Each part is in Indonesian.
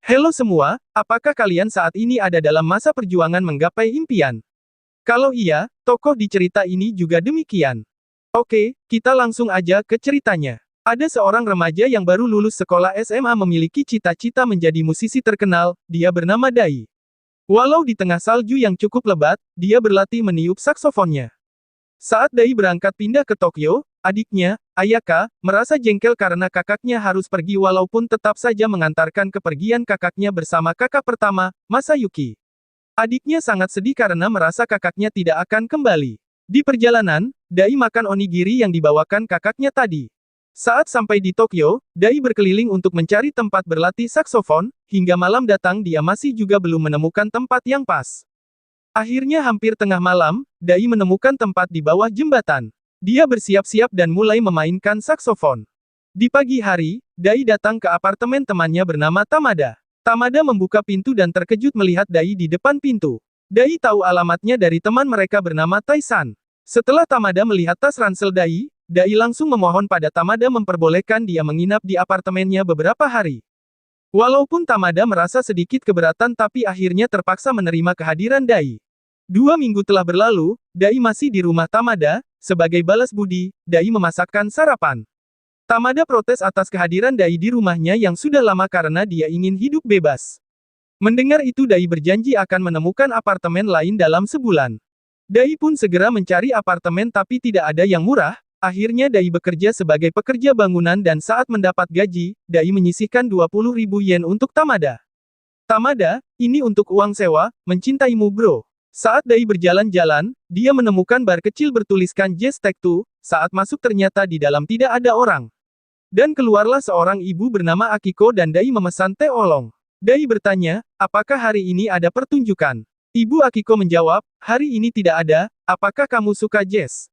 Halo semua, apakah kalian saat ini ada dalam masa perjuangan menggapai impian? Kalau iya, tokoh di cerita ini juga demikian. Oke, kita langsung aja ke ceritanya. Ada seorang remaja yang baru lulus sekolah SMA memiliki cita-cita menjadi musisi terkenal, dia bernama Dai. Walau di tengah salju yang cukup lebat, dia berlatih meniup saksofonnya. Saat Dai berangkat pindah ke Tokyo, adiknya, Ayaka, merasa jengkel karena kakaknya harus pergi walaupun tetap saja mengantarkan kepergian kakaknya bersama kakak pertama, Masayuki. Adiknya sangat sedih karena merasa kakaknya tidak akan kembali. Di perjalanan, Dai makan onigiri yang dibawakan kakaknya tadi. Saat sampai di Tokyo, Dai berkeliling untuk mencari tempat berlatih saksofon, hingga malam datang dia masih juga belum menemukan tempat yang pas. Akhirnya hampir tengah malam, Dai menemukan tempat di bawah jembatan. Dia bersiap-siap dan mulai memainkan saksofon. Di pagi hari, Dai datang ke apartemen temannya bernama Tamada. Tamada membuka pintu dan terkejut melihat Dai di depan pintu. Dai tahu alamatnya dari teman mereka bernama Taisan. Setelah Tamada melihat tas ransel Dai, Dai langsung memohon pada Tamada memperbolehkan dia menginap di apartemennya beberapa hari. Walaupun Tamada merasa sedikit keberatan tapi akhirnya terpaksa menerima kehadiran Dai. 2 minggu telah berlalu, Dai masih di rumah Tamada. Sebagai balas budi, Dai memasakkan sarapan. Tamada protes atas kehadiran Dai di rumahnya yang sudah lama karena dia ingin hidup bebas. Mendengar itu Dai berjanji akan menemukan apartemen lain dalam sebulan. Dai pun segera mencari apartemen tapi tidak ada yang murah. Akhirnya Dai bekerja sebagai pekerja bangunan dan saat mendapat gaji, Dai menyisihkan 20.000 yen untuk Tamada. Tamada, ini untuk uang sewa, mencintaimu bro. Saat Dai berjalan-jalan, dia menemukan bar kecil bertuliskan Jazz Tech 2, saat masuk ternyata di dalam tidak ada orang. Dan keluarlah seorang ibu bernama Akiko dan Dai memesan teh oolong. Dai bertanya, apakah hari ini ada pertunjukan? Ibu Akiko menjawab, hari ini tidak ada, apakah kamu suka jazz?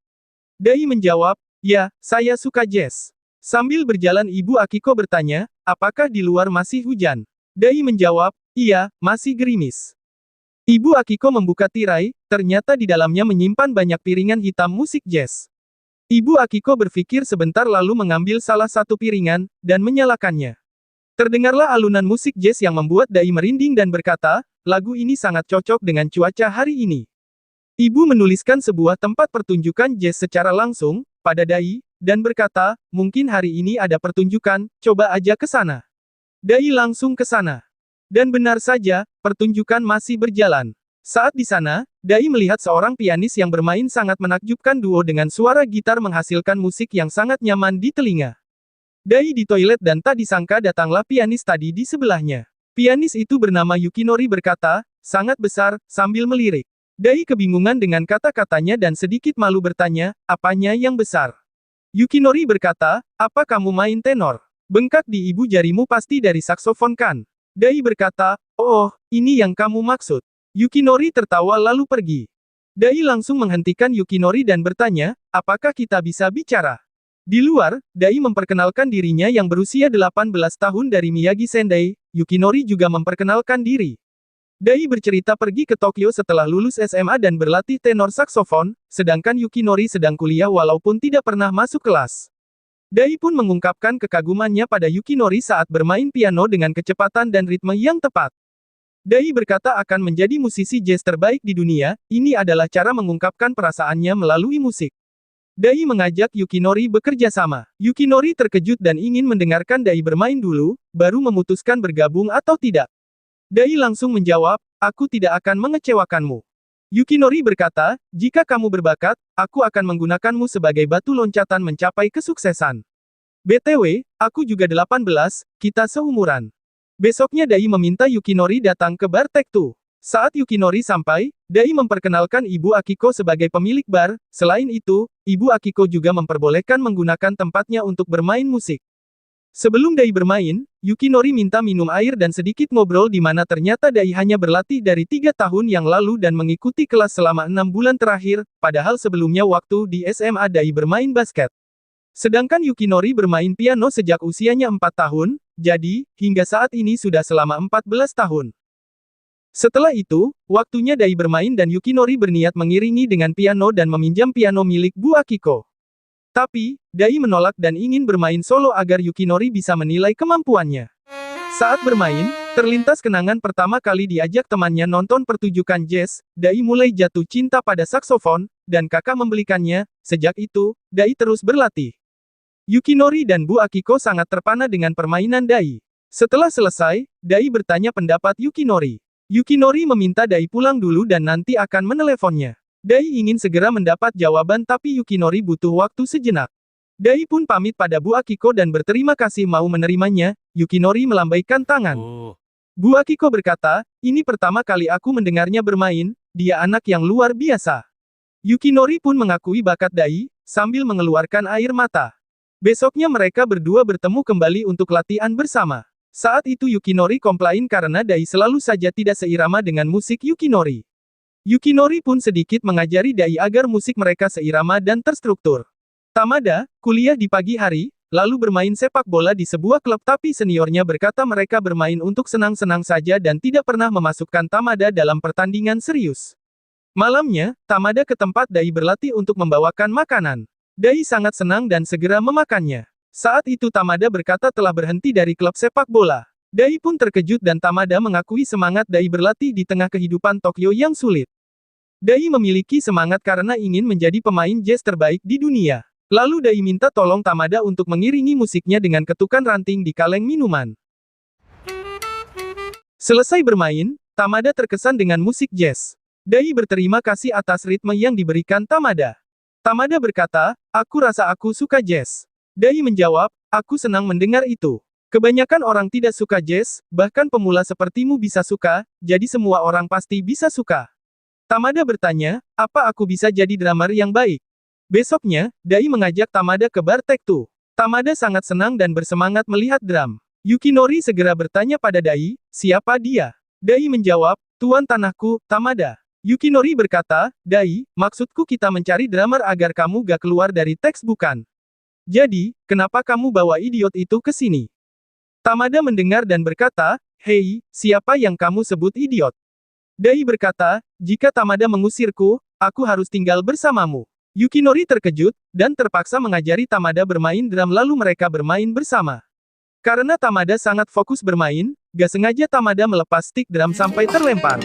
Dai menjawab, ya, saya suka jazz. Sambil berjalan Ibu Akiko bertanya, apakah di luar masih hujan? Dai menjawab, iya, masih gerimis. Ibu Akiko membuka tirai, ternyata di dalamnya menyimpan banyak piringan hitam musik jazz. Ibu Akiko berpikir sebentar lalu mengambil salah satu piringan, dan menyalakannya. Terdengarlah alunan musik jazz yang membuat Dai merinding dan berkata, lagu ini sangat cocok dengan cuaca hari ini. Ibu menuliskan sebuah tempat pertunjukan jazz secara langsung, pada Dai, dan berkata, mungkin hari ini ada pertunjukan, coba aja ke sana. Dai langsung ke sana. Dan benar saja, pertunjukan masih berjalan. Saat di sana, Dai melihat seorang pianis yang bermain sangat menakjubkan duo dengan suara gitar menghasilkan musik yang sangat nyaman di telinga. Dai di toilet dan tak disangka datanglah pianis tadi di sebelahnya. Pianis itu bernama Yukinori berkata, sangat besar, sambil melirik. Dai kebingungan dengan kata-katanya dan sedikit malu bertanya, apanya yang besar? Yukinori berkata, apa kamu main tenor? Bengkak di ibu jarimu pasti dari saksofon kan? Dai berkata, oh, ini yang kamu maksud. Yukinori tertawa lalu pergi. Dai langsung menghentikan Yukinori dan bertanya, apakah kita bisa bicara? Di luar, Dai memperkenalkan dirinya yang berusia 18 tahun dari Miyagi Sendai, Yukinori juga memperkenalkan diri. Dai bercerita pergi ke Tokyo setelah lulus SMA dan berlatih tenor saksofon, sedangkan Yukinori sedang kuliah walaupun tidak pernah masuk kelas. Dai pun mengungkapkan kekagumannya pada Yukinori saat bermain piano dengan kecepatan dan ritme yang tepat. Dai berkata akan menjadi musisi jazz terbaik di dunia, ini adalah cara mengungkapkan perasaannya melalui musik. Dai mengajak Yukinori bekerja sama. Yukinori terkejut dan ingin mendengarkan Dai bermain dulu, baru memutuskan bergabung atau tidak. Dai langsung menjawab, aku tidak akan mengecewakanmu. Yukinori berkata, jika kamu berbakat, aku akan menggunakanmu sebagai batu loncatan mencapai kesuksesan. BTW, aku juga 18, kita seumuran. Besoknya Dai meminta Yukinori datang ke bar Tech 2. Saat Yukinori sampai, Dai memperkenalkan Ibu Akiko sebagai pemilik bar, selain itu, Ibu Akiko juga memperbolehkan menggunakan tempatnya untuk bermain musik. Sebelum Dai bermain, Yukinori minta minum air dan sedikit ngobrol di mana ternyata Dai hanya berlatih dari 3 tahun yang lalu dan mengikuti kelas selama 6 bulan terakhir, padahal sebelumnya waktu di SMA Dai bermain basket. Sedangkan Yukinori bermain piano sejak usianya 4 tahun, jadi, hingga saat ini sudah selama 14 tahun. Setelah itu, waktunya Dai bermain dan Yukinori berniat mengiringi dengan piano dan meminjam piano milik Bu Akiko. Tapi, Dai menolak dan ingin bermain solo agar Yukinori bisa menilai kemampuannya. Saat bermain, Terlintas kenangan pertama kali diajak temannya nonton pertunjukan jazz, Dai mulai jatuh cinta pada saksofon, dan kakak membelikannya. Sejak itu, Dai terus berlatih. Yukinori dan Bu Akiko sangat terpana dengan permainan Dai. Setelah selesai, Dai bertanya pendapat Yukinori. Yukinori meminta Dai pulang dulu dan nanti akan meneleponnya. Dai ingin segera mendapat jawaban tapi Yukinori butuh waktu sejenak. Dai pun pamit pada Bu Akiko dan berterima kasih mau menerimanya. Yukinori melambaikan tangan. Bu Akiko berkata, ini pertama kali aku mendengarnya bermain, dia anak yang luar biasa. Yukinori pun mengakui bakat Dai, sambil mengeluarkan air mata. Besoknya mereka berdua bertemu kembali untuk latihan bersama. Saat itu Yukinori komplain karena Dai selalu saja tidak seirama dengan musik Yukinori. Yukinori pun sedikit mengajari Dai agar musik mereka seirama dan terstruktur. Tamada, kuliah di pagi hari, lalu bermain sepak bola di sebuah klub tapi seniornya berkata mereka bermain untuk senang-senang saja dan tidak pernah memasukkan Tamada dalam pertandingan serius. Malamnya, Tamada ke tempat Dai berlatih untuk membawakan makanan. Dai sangat senang dan segera memakannya. Saat itu Tamada berkata telah berhenti dari klub sepak bola. Dai pun terkejut dan Tamada mengakui semangat Dai berlatih di tengah kehidupan Tokyo yang sulit. Dai memiliki semangat karena ingin menjadi pemain jazz terbaik di dunia. Lalu Dai minta tolong Tamada untuk mengiringi musiknya dengan ketukan ranting di kaleng minuman. Selesai bermain, Tamada terkesan dengan musik jazz. Dai berterima kasih atas ritme yang diberikan Tamada. Tamada berkata, aku rasa aku suka jazz. Dai menjawab, aku senang mendengar itu. Kebanyakan orang tidak suka jazz, bahkan pemula sepertimu bisa suka, jadi semua orang pasti bisa suka. Tamada bertanya, apa aku bisa jadi drummer yang baik? Besoknya, Dai mengajak Tamada ke bar Tektu. Tamada sangat senang dan bersemangat melihat drum. Yukinori segera bertanya pada Dai, siapa dia? Dai menjawab, Tuan tanahku, Tamada. Yukinori berkata, Dai, maksudku kita mencari drummer agar kamu gak keluar dari teks bukan? Jadi, kenapa kamu bawa idiot itu ke sini? Tamada mendengar dan berkata, hei, siapa yang kamu sebut idiot? Dai berkata, jika Tamada mengusirku, aku harus tinggal bersamamu. Yukinori terkejut, dan terpaksa mengajari Tamada bermain drum lalu mereka bermain bersama. Karena Tamada sangat fokus bermain, gak sengaja Tamada melepas stick drum sampai terlempar.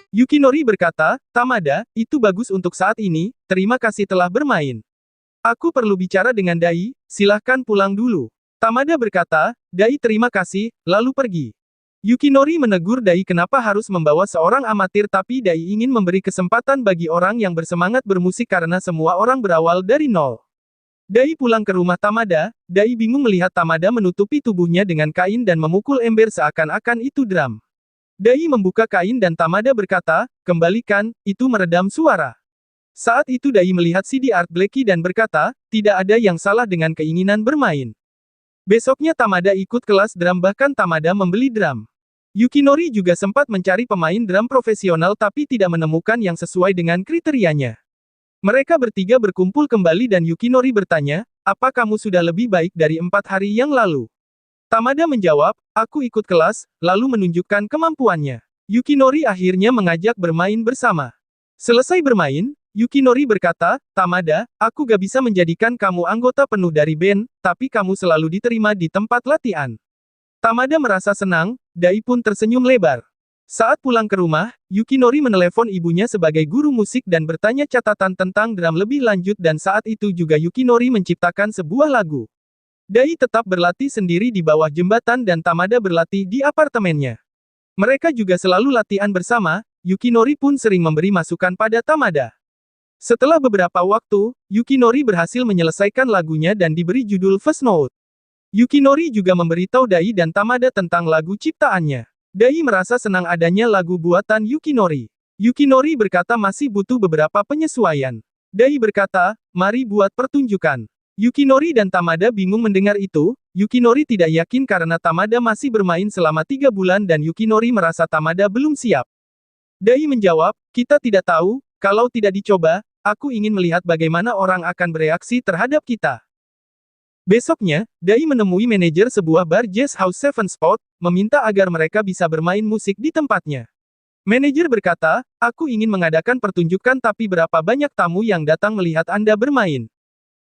Yukinori berkata, Tamada, itu bagus untuk saat ini, terima kasih telah bermain. Aku perlu bicara dengan Dai, silahkan pulang dulu. Tamada berkata, Dai terima kasih, lalu pergi. Yukinori menegur Dai kenapa harus membawa seorang amatir tapi Dai ingin memberi kesempatan bagi orang yang bersemangat bermusik karena semua orang berawal dari nol. Dai pulang ke rumah Tamada, Dai bingung melihat Tamada menutupi tubuhnya dengan kain dan memukul ember seakan-akan itu drum. Dai membuka kain dan Tamada berkata, kembalikan, itu meredam suara. Saat itu Dai melihat CD Art Blackie dan berkata, tidak ada yang salah dengan keinginan bermain. Besoknya Tamada ikut kelas drum bahkan Tamada membeli drum. Yukinori juga sempat mencari pemain drum profesional tapi tidak menemukan yang sesuai dengan kriterianya. Mereka bertiga berkumpul kembali dan Yukinori bertanya, apa kamu sudah lebih baik dari 4 hari yang lalu? Tamada menjawab, aku ikut kelas, lalu menunjukkan kemampuannya. Yukinori akhirnya mengajak bermain bersama. Selesai bermain, Yukinori berkata, Tamada, aku gak bisa menjadikan kamu anggota penuh dari band, tapi kamu selalu diterima di tempat latihan. Tamada merasa senang, Dai pun tersenyum lebar. Saat pulang ke rumah, Yukinori menelepon ibunya sebagai guru musik dan bertanya catatan tentang drum lebih lanjut dan saat itu juga Yukinori menciptakan sebuah lagu. Dai tetap berlatih sendiri di bawah jembatan dan Tamada berlatih di apartemennya. Mereka juga selalu latihan bersama, Yukinori pun sering memberi masukan pada Tamada. Setelah beberapa waktu, Yukinori berhasil menyelesaikan lagunya dan diberi judul First Note. Yukinori juga memberitahu Dai dan Tamada tentang lagu ciptaannya. Dai merasa senang adanya lagu buatan Yukinori. Yukinori berkata masih butuh beberapa penyesuaian. Dai berkata, mari buat pertunjukan. Yukinori dan Tamada bingung mendengar itu, Yukinori tidak yakin karena Tamada masih bermain selama 3 bulan dan Yukinori merasa Tamada belum siap. Dai menjawab, kita tidak tahu, kalau tidak dicoba, aku ingin melihat bagaimana orang akan bereaksi terhadap kita. Besoknya, Dai menemui manajer sebuah bar jazz house Seven Spot, meminta agar mereka bisa bermain musik di tempatnya. Manajer berkata, aku ingin mengadakan pertunjukan tapi berapa banyak tamu yang datang melihat Anda bermain.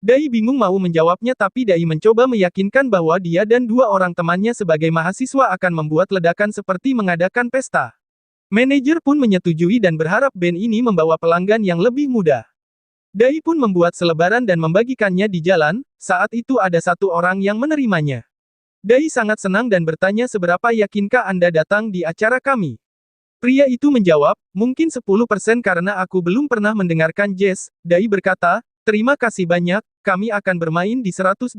Dai bingung mau menjawabnya tapi Dai mencoba meyakinkan bahwa dia dan dua orang temannya sebagai mahasiswa akan membuat ledakan seperti mengadakan pesta. Manajer pun menyetujui dan berharap band ini membawa pelanggan yang lebih mudah. Dai pun membuat selebaran dan membagikannya di jalan, saat itu ada satu orang yang menerimanya. Dai sangat senang dan bertanya seberapa yakinkah Anda datang di acara kami. Pria itu menjawab, mungkin 10% karena aku belum pernah mendengarkan jazz. Dai berkata, terima kasih banyak, kami akan bermain di 120%,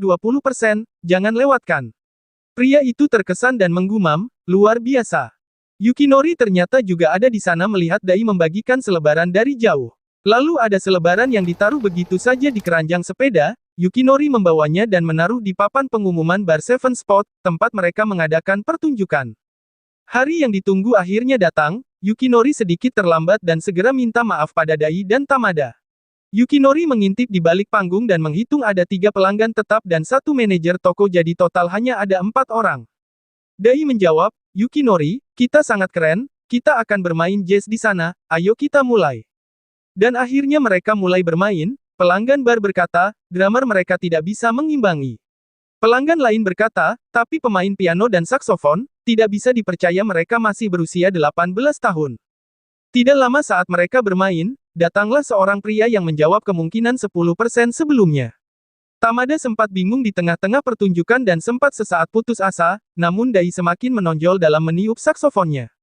jangan lewatkan. Pria itu terkesan dan menggumam, luar biasa. Yukinori ternyata juga ada di sana melihat Dai membagikan selebaran dari jauh. Lalu ada selebaran yang ditaruh begitu saja di keranjang sepeda, Yukinori membawanya dan menaruh di papan pengumuman bar Seven Spot, tempat mereka mengadakan pertunjukan. Hari yang ditunggu akhirnya datang, Yukinori sedikit terlambat dan segera minta maaf pada Dai dan Tamada. Yukinori mengintip di balik panggung dan menghitung ada 3 pelanggan tetap dan 1 manajer toko jadi total hanya ada 4 orang. Dai menjawab, Yukinori, kita sangat keren, kita akan bermain jazz di sana, ayo kita mulai. Dan akhirnya mereka mulai bermain, pelanggan bar berkata, drummer mereka tidak bisa mengimbangi. Pelanggan lain berkata, tapi pemain piano dan saksofon, tidak bisa dipercaya mereka masih berusia 18 tahun. Tidak lama saat mereka bermain, datanglah seorang pria yang menjawab kemungkinan 10% sebelumnya. Tamada sempat bingung di tengah-tengah pertunjukan dan sempat sesaat putus asa, namun Dai semakin menonjol dalam meniup saksofonnya.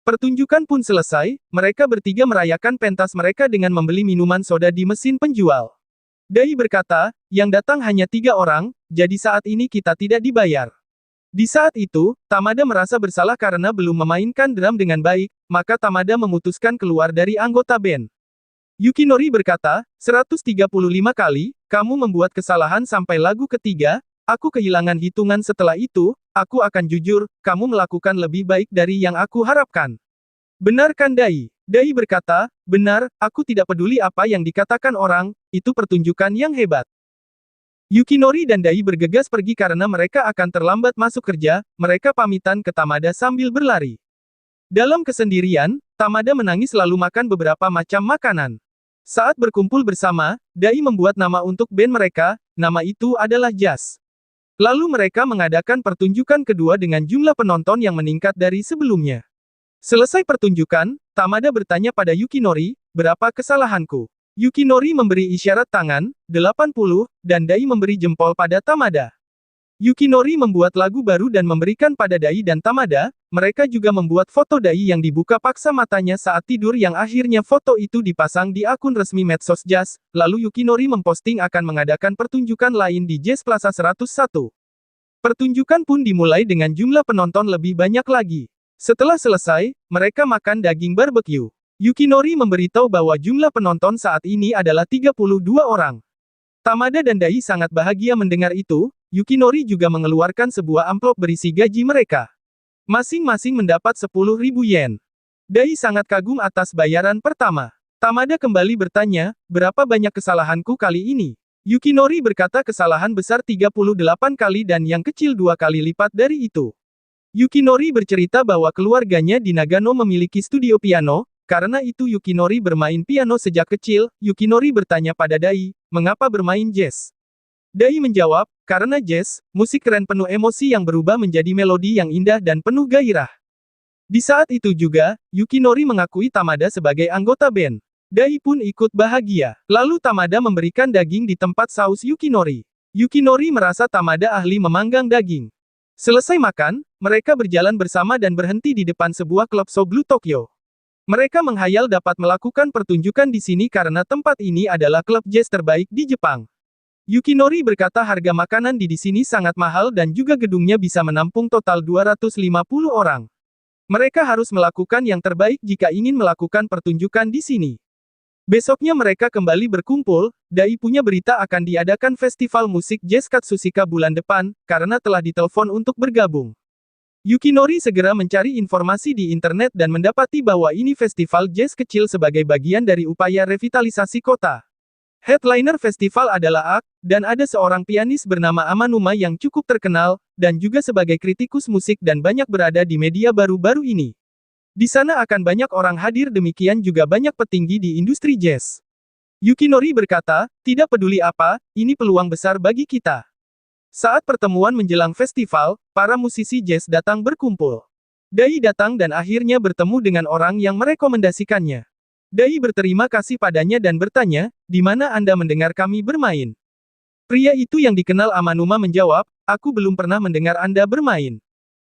Pertunjukan pun selesai, mereka bertiga merayakan pentas mereka dengan membeli minuman soda di mesin penjual. Dai berkata, yang datang hanya 3 orang, jadi saat ini kita tidak dibayar. Di saat itu, Tamada merasa bersalah karena belum memainkan drum dengan baik, maka Tamada memutuskan keluar dari anggota band. Yukinori berkata, 135 kali, kamu membuat kesalahan sampai lagu ketiga, aku kehilangan hitungan setelah itu, aku akan jujur, kamu melakukan lebih baik dari yang aku harapkan. Benar kan Dai? Dai berkata, benar, aku tidak peduli apa yang dikatakan orang, itu pertunjukan yang hebat. Yukinori dan Dai bergegas pergi karena mereka akan terlambat masuk kerja, mereka pamitan ke Tamada sambil berlari. Dalam kesendirian, Tamada menangis lalu makan beberapa macam makanan. Saat berkumpul bersama, Dai membuat nama untuk band mereka, nama itu adalah Jazz. Lalu mereka mengadakan pertunjukan kedua dengan jumlah penonton yang meningkat dari sebelumnya. Selesai pertunjukan, Tamada bertanya pada Yukinori, berapa kesalahanku? Yukinori memberi isyarat tangan, 80, dan Dai memberi jempol pada Tamada. Yukinori membuat lagu baru dan memberikan pada Dai dan Tamada, mereka juga membuat foto Dai yang dibuka paksa matanya saat tidur yang akhirnya foto itu dipasang di akun resmi medsos Jazz, lalu Yukinori memposting akan mengadakan pertunjukan lain di Jazz Plaza 101. Pertunjukan pun dimulai dengan jumlah penonton lebih banyak lagi. Setelah selesai, mereka makan daging barbecue. Yukinori memberitahu bahwa jumlah penonton saat ini adalah 32 orang. Tamada dan Dai sangat bahagia mendengar itu, Yukinori juga mengeluarkan sebuah amplop berisi gaji mereka. Masing-masing mendapat 10.000 yen. Dai sangat kagum atas bayaran pertama. Tamada kembali bertanya, berapa banyak kesalahanku kali ini? Yukinori berkata kesalahan besar 38 kali dan yang kecil 2 kali lipat dari itu. Yukinori bercerita bahwa keluarganya di Nagano memiliki studio piano, karena itu Yukinori bermain piano sejak kecil. Yukinori bertanya pada Dai, mengapa bermain jazz? Dai menjawab, karena jazz, musik keren penuh emosi yang berubah menjadi melodi yang indah dan penuh gairah. Di saat itu juga, Yukinori mengakui Tamada sebagai anggota band. Dai pun ikut bahagia. Lalu Tamada memberikan daging di tempat saus Yukinori. Yukinori merasa Tamada ahli memanggang daging. Selesai makan, mereka berjalan bersama dan berhenti di depan sebuah klub So Blue Tokyo. Mereka menghayal dapat melakukan pertunjukan di sini karena tempat ini adalah klub jazz terbaik di Jepang. Yukinori berkata harga makanan di sini sangat mahal dan juga gedungnya bisa menampung total 250 orang. Mereka harus melakukan yang terbaik jika ingin melakukan pertunjukan di sini. Besoknya mereka kembali berkumpul, Dai punya berita akan diadakan festival musik jazz Katsushika bulan depan, karena telah ditelepon untuk bergabung. Yukinori segera mencari informasi di internet dan mendapati bahwa ini festival jazz kecil sebagai bagian dari upaya revitalisasi kota. Headliner festival adalah Ak, dan ada seorang pianis bernama Amanuma yang cukup terkenal, dan juga sebagai kritikus musik dan banyak berada di media baru-baru ini. Di sana akan banyak orang hadir demikian juga banyak petinggi di industri jazz. Yukinori berkata, tidak peduli apa, ini peluang besar bagi kita. Saat pertemuan menjelang festival, para musisi jazz datang berkumpul. Dai datang dan akhirnya bertemu dengan orang yang merekomendasikannya. Dai berterima kasih padanya dan bertanya, di mana Anda mendengar kami bermain? Pria itu yang dikenal Amanuma menjawab, aku belum pernah mendengar Anda bermain.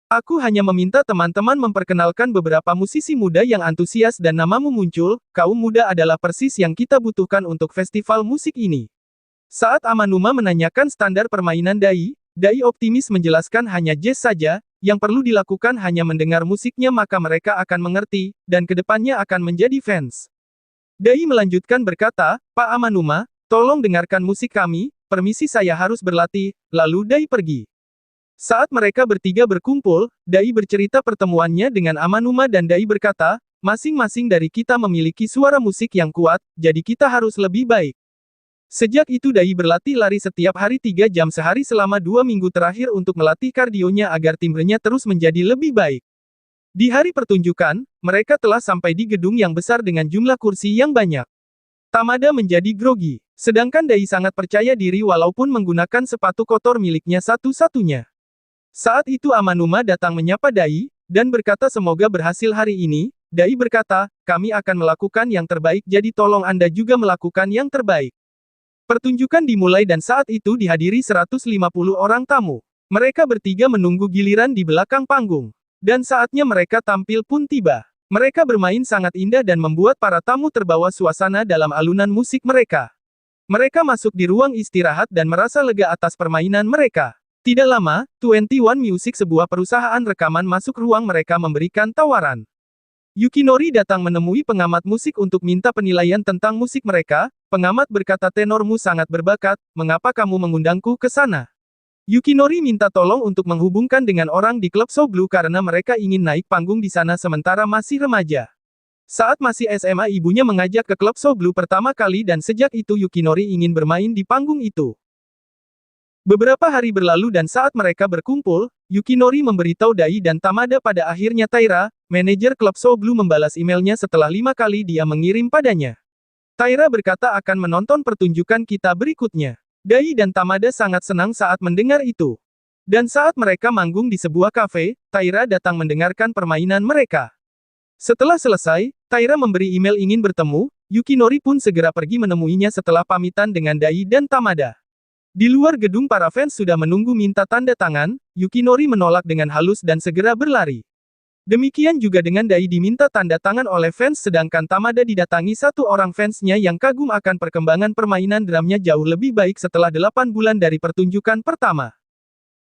Aku hanya meminta teman-teman memperkenalkan beberapa musisi muda yang antusias dan namamu muncul, kaum muda adalah persis yang kita butuhkan untuk festival musik ini. Saat Amanuma menanyakan standar permainan Dai, Dai optimis menjelaskan hanya jazz saja, yang perlu dilakukan hanya mendengar musiknya maka mereka akan mengerti, dan kedepannya akan menjadi fans. Dai melanjutkan berkata, Pak Amanuma, tolong dengarkan musik kami, permisi saya harus berlatih, lalu Dai pergi. Saat mereka bertiga berkumpul, Dai bercerita pertemuannya dengan Amanuma dan Dai berkata, masing-masing dari kita memiliki suara musik yang kuat, jadi kita harus lebih baik. Sejak itu Dai berlatih lari setiap hari 3 jam sehari selama 2 minggu terakhir untuk melatih kardionya agar timbrenya terus menjadi lebih baik. Di hari pertunjukan, mereka telah sampai di gedung yang besar dengan jumlah kursi yang banyak. Tamada menjadi grogi, sedangkan Dai sangat percaya diri walaupun menggunakan sepatu kotor miliknya satu-satunya. Saat itu Amanuma datang menyapa Dai, dan berkata semoga berhasil hari ini. Dai berkata, kami akan melakukan yang terbaik jadi tolong Anda juga melakukan yang terbaik. Pertunjukan dimulai dan saat itu dihadiri 150 orang tamu. Mereka bertiga menunggu giliran di belakang panggung. Dan saatnya mereka tampil pun tiba. Mereka bermain sangat indah dan membuat para tamu terbawa suasana dalam alunan musik mereka. Mereka masuk di ruang istirahat dan merasa lega atas permainan mereka. Tidak lama, 21 Music sebuah perusahaan rekaman masuk ruang mereka memberikan tawaran. Yukinori datang menemui pengamat musik untuk minta penilaian tentang musik mereka. Pengamat berkata tenormu sangat berbakat, mengapa kamu mengundangku ke sana? Yukinori minta tolong untuk menghubungkan dengan orang di klub So Blue karena mereka ingin naik panggung di sana sementara masih remaja. Saat masih SMA ibunya mengajak ke klub So Blue pertama kali dan sejak itu Yukinori ingin bermain di panggung itu. Beberapa hari berlalu dan saat mereka berkumpul, Yukinori memberitahu Dai dan Tamada pada akhirnya Taira, manajer klub So Blue membalas emailnya setelah 5 kali dia mengirim padanya. Taira berkata akan menonton pertunjukan kita berikutnya. Dai dan Tamada sangat senang saat mendengar itu. Dan saat mereka manggung di sebuah kafe, Taira datang mendengarkan permainan mereka. Setelah selesai, Taira memberi email ingin bertemu, Yukinori pun segera pergi menemuinya setelah pamitan dengan Dai dan Tamada. Di luar gedung para fans sudah menunggu minta tanda tangan, Yukinori menolak dengan halus dan segera berlari. Demikian juga dengan Dai diminta tanda tangan oleh fans sedangkan Tamada didatangi satu orang fansnya yang kagum akan perkembangan permainan drumnya jauh lebih baik setelah 8 bulan dari pertunjukan pertama.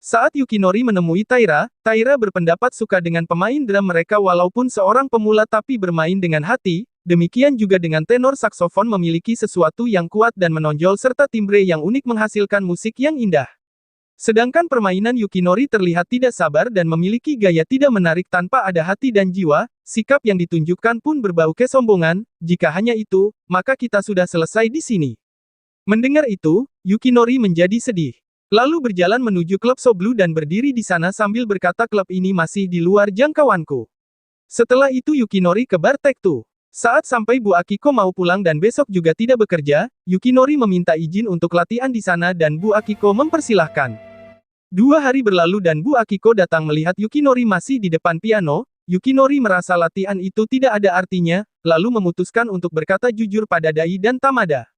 Saat Yukinori menemui Taira, Taira berpendapat suka dengan pemain drum mereka walaupun seorang pemula tapi bermain dengan hati, demikian juga dengan tenor saksofon memiliki sesuatu yang kuat dan menonjol serta timbre yang unik menghasilkan musik yang indah. Sedangkan permainan Yukinori terlihat tidak sabar dan memiliki gaya tidak menarik tanpa ada hati dan jiwa, sikap yang ditunjukkan pun berbau kesombongan, jika hanya itu, maka kita sudah selesai di sini. Mendengar itu, Yukinori menjadi sedih. Lalu berjalan menuju klub So Blue dan berdiri di sana sambil berkata klub ini masih di luar jangkauanku. Setelah itu Yukinori ke bar Take-Two. Saat sampai Bu Akiko mau pulang dan besok juga tidak bekerja, Yukinori meminta izin untuk latihan di sana dan Bu Akiko mempersilahkan. 2 hari berlalu dan Bu Akiko datang melihat Yukinori masih di depan piano, Yukinori merasa latihan itu tidak ada artinya, lalu memutuskan untuk berkata jujur pada Dai dan Tamada.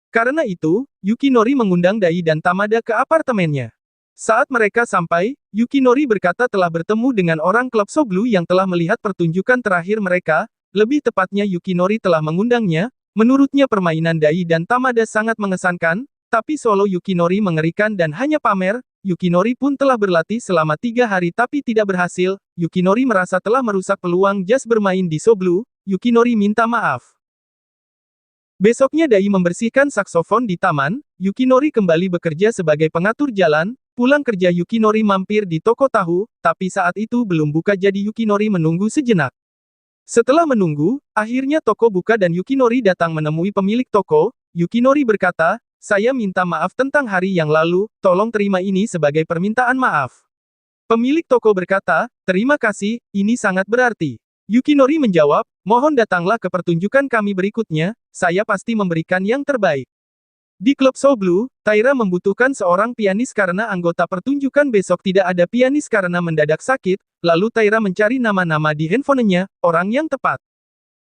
Karena itu, Yukinori mengundang Dai dan Tamada ke apartemennya. Saat mereka sampai, Yukinori berkata telah bertemu dengan orang klub So Blue yang telah melihat pertunjukan terakhir mereka, lebih tepatnya Yukinori telah mengundangnya, menurutnya permainan Dai dan Tamada sangat mengesankan, tapi solo Yukinori mengerikan dan hanya pamer, Yukinori pun telah berlatih selama 3 hari tapi tidak berhasil, Yukinori merasa telah merusak peluang jazz bermain di So Blue, Yukinori minta maaf. Besoknya Dai membersihkan saksofon di taman, Yukinori kembali bekerja sebagai pengatur jalan, pulang kerja Yukinori mampir di toko tahu, tapi saat itu belum buka jadi Yukinori menunggu sejenak. Setelah menunggu, akhirnya toko buka dan Yukinori datang menemui pemilik toko, Yukinori berkata, saya minta maaf tentang hari yang lalu, tolong terima ini sebagai permintaan maaf. Pemilik toko berkata, terima kasih, ini sangat berarti. Yukinori menjawab, mohon datanglah ke pertunjukan kami berikutnya, saya pasti memberikan yang terbaik. Di klub So Blue, Taira membutuhkan seorang pianis karena anggota pertunjukan besok tidak ada pianis karena mendadak sakit, lalu Taira mencari nama-nama di handphonenya, orang yang tepat.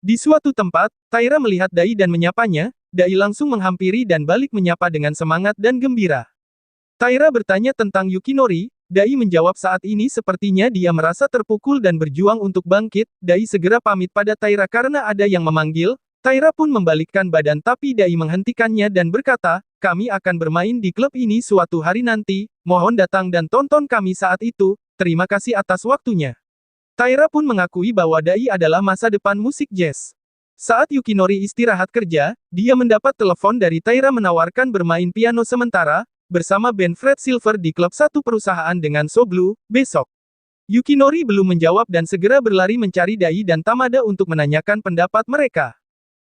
Di suatu tempat, Taira melihat Dai dan menyapanya, Dai langsung menghampiri dan balik menyapa dengan semangat dan gembira. Taira bertanya tentang Yukinori, Dai menjawab saat ini sepertinya dia merasa terpukul dan berjuang untuk bangkit, Dai segera pamit pada Taira karena ada yang memanggil, Taira pun membalikkan badan tapi Dai menghentikannya dan berkata, kami akan bermain di klub ini suatu hari nanti, mohon datang dan tonton kami saat itu, terima kasih atas waktunya. Taira pun mengakui bahwa Dai adalah masa depan musik jazz. Saat Yukinori istirahat kerja, dia mendapat telepon dari Taira menawarkan bermain piano sementara, bersama band Fred Silver di klub satu perusahaan dengan So Blue, besok. Yukinori belum menjawab dan segera berlari mencari Dai dan Tamada untuk menanyakan pendapat mereka.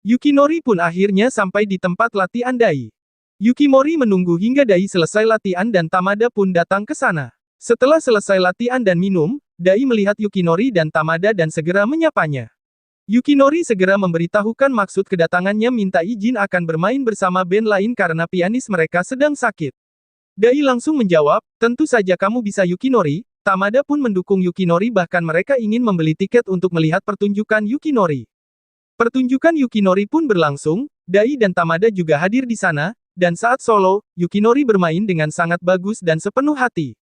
Yukinori pun akhirnya sampai di tempat latihan Dai. Yukimori menunggu hingga Dai selesai latihan dan Tamada pun datang ke sana. Setelah selesai latihan dan minum, Dai melihat Yukinori dan Tamada dan segera menyapanya. Yukinori segera memberitahukan maksud kedatangannya minta izin akan bermain bersama band lain karena pianis mereka sedang sakit. Dai langsung menjawab, tentu saja kamu bisa Yukinori. Tamada pun mendukung Yukinori bahkan mereka ingin membeli tiket untuk melihat pertunjukan Yukinori. Pertunjukan Yukinori pun berlangsung, Dai dan Tamada juga hadir di sana, dan saat solo, Yukinori bermain dengan sangat bagus dan sepenuh hati.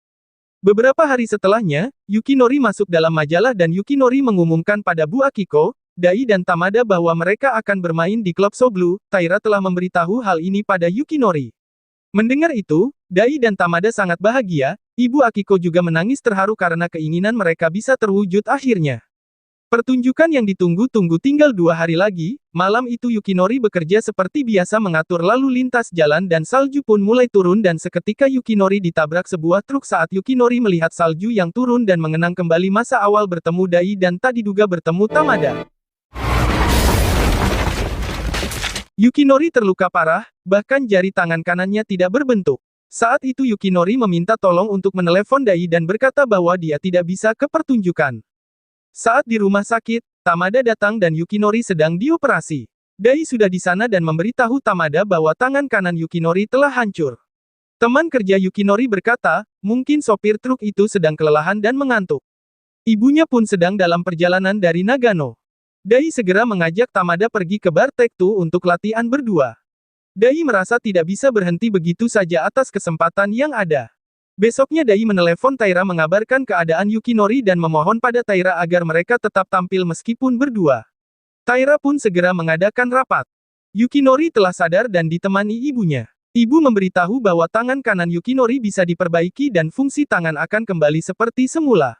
Beberapa hari setelahnya, Yukinori masuk dalam majalah dan Yukinori mengumumkan pada Bu Akiko, Dai dan Tamada bahwa mereka akan bermain di klub So Blue. Taira telah memberitahu hal ini pada Yukinori. Mendengar itu, Dai dan Tamada sangat bahagia, Ibu Akiko juga menangis terharu karena keinginan mereka bisa terwujud akhirnya. Pertunjukan yang ditunggu-tunggu tinggal 2 hari lagi, malam itu Yukinori bekerja seperti biasa mengatur lalu lintas jalan dan salju pun mulai turun dan seketika Yukinori ditabrak sebuah truk saat Yukinori melihat salju yang turun dan mengenang kembali masa awal bertemu Dai dan tak diduga bertemu Tamada. Yukinori terluka parah, bahkan jari tangan kanannya tidak berbentuk. Saat itu Yukinori meminta tolong untuk menelepon Dai dan berkata bahwa dia tidak bisa ke pertunjukan. Saat di rumah sakit, Tamada datang dan Yukinori sedang dioperasi. Dai sudah di sana dan memberitahu Tamada bahwa tangan kanan Yukinori telah hancur. Teman kerja Yukinori berkata, mungkin sopir truk itu sedang kelelahan dan mengantuk. Ibunya pun sedang dalam perjalanan dari Nagano. Dai segera mengajak Tamada pergi ke bar Take-Two untuk latihan berdua. Dai merasa tidak bisa berhenti begitu saja atas kesempatan yang ada. Besoknya Dai menelepon Taira mengabarkan keadaan Yukinori dan memohon pada Taira agar mereka tetap tampil meskipun berdua. Taira pun segera mengadakan rapat. Yukinori telah sadar dan ditemani ibunya. Ibu memberitahu bahwa tangan kanan Yukinori bisa diperbaiki dan fungsi tangan akan kembali seperti semula.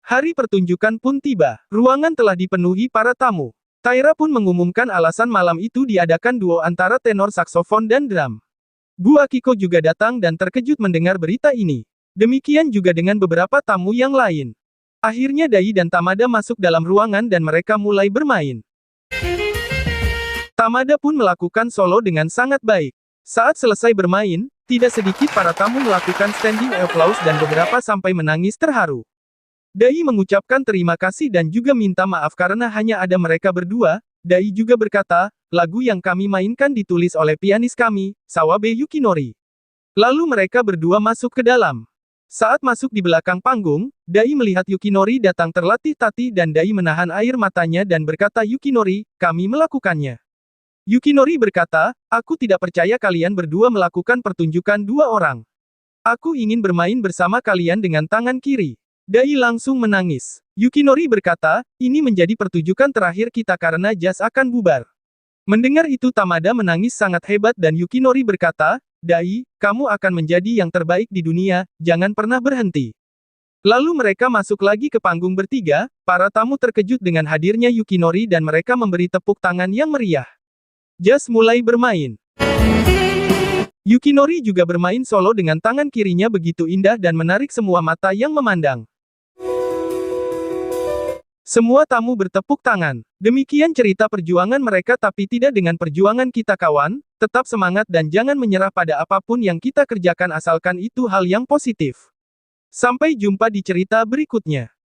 Hari pertunjukan pun tiba. Ruangan telah dipenuhi para tamu. Taira pun mengumumkan alasan malam itu diadakan duo antara tenor saksofon dan drum. Bu Akiko juga datang dan terkejut mendengar berita ini. Demikian juga dengan beberapa tamu yang lain. Akhirnya Dai dan Tamada masuk dalam ruangan dan mereka mulai bermain. Tamada pun melakukan solo dengan sangat baik. Saat selesai bermain, tidak sedikit para tamu melakukan standing applause dan beberapa sampai menangis terharu. Dai mengucapkan terima kasih dan juga minta maaf karena hanya ada mereka berdua. Dai juga berkata, lagu yang kami mainkan ditulis oleh pianis kami, Sawabe Yukinori. Lalu mereka berdua masuk ke dalam. Saat masuk di belakang panggung, Dai melihat Yukinori datang terlatih-tatih dan Dai menahan air matanya dan berkata Yukinori, kami melakukannya. Yukinori berkata, aku tidak percaya kalian berdua melakukan pertunjukan 2 orang. Aku ingin bermain bersama kalian dengan tangan kiri. Dai langsung menangis. Yukinori berkata, ini menjadi pertunjukan terakhir kita karena jazz akan bubar. Mendengar itu Tamada menangis sangat hebat dan Yukinori berkata, Dai, kamu akan menjadi yang terbaik di dunia, jangan pernah berhenti. Lalu mereka masuk lagi ke panggung bertiga, para tamu terkejut dengan hadirnya Yukinori dan mereka memberi tepuk tangan yang meriah. Jazz mulai bermain. Yukinori juga bermain solo dengan tangan kirinya begitu indah dan menarik semua mata yang memandang. Semua tamu bertepuk tangan. Demikian cerita perjuangan mereka tapi tidak dengan perjuangan kita kawan, tetap semangat dan jangan menyerah pada apapun yang kita kerjakan asalkan itu hal yang positif. Sampai jumpa di cerita berikutnya.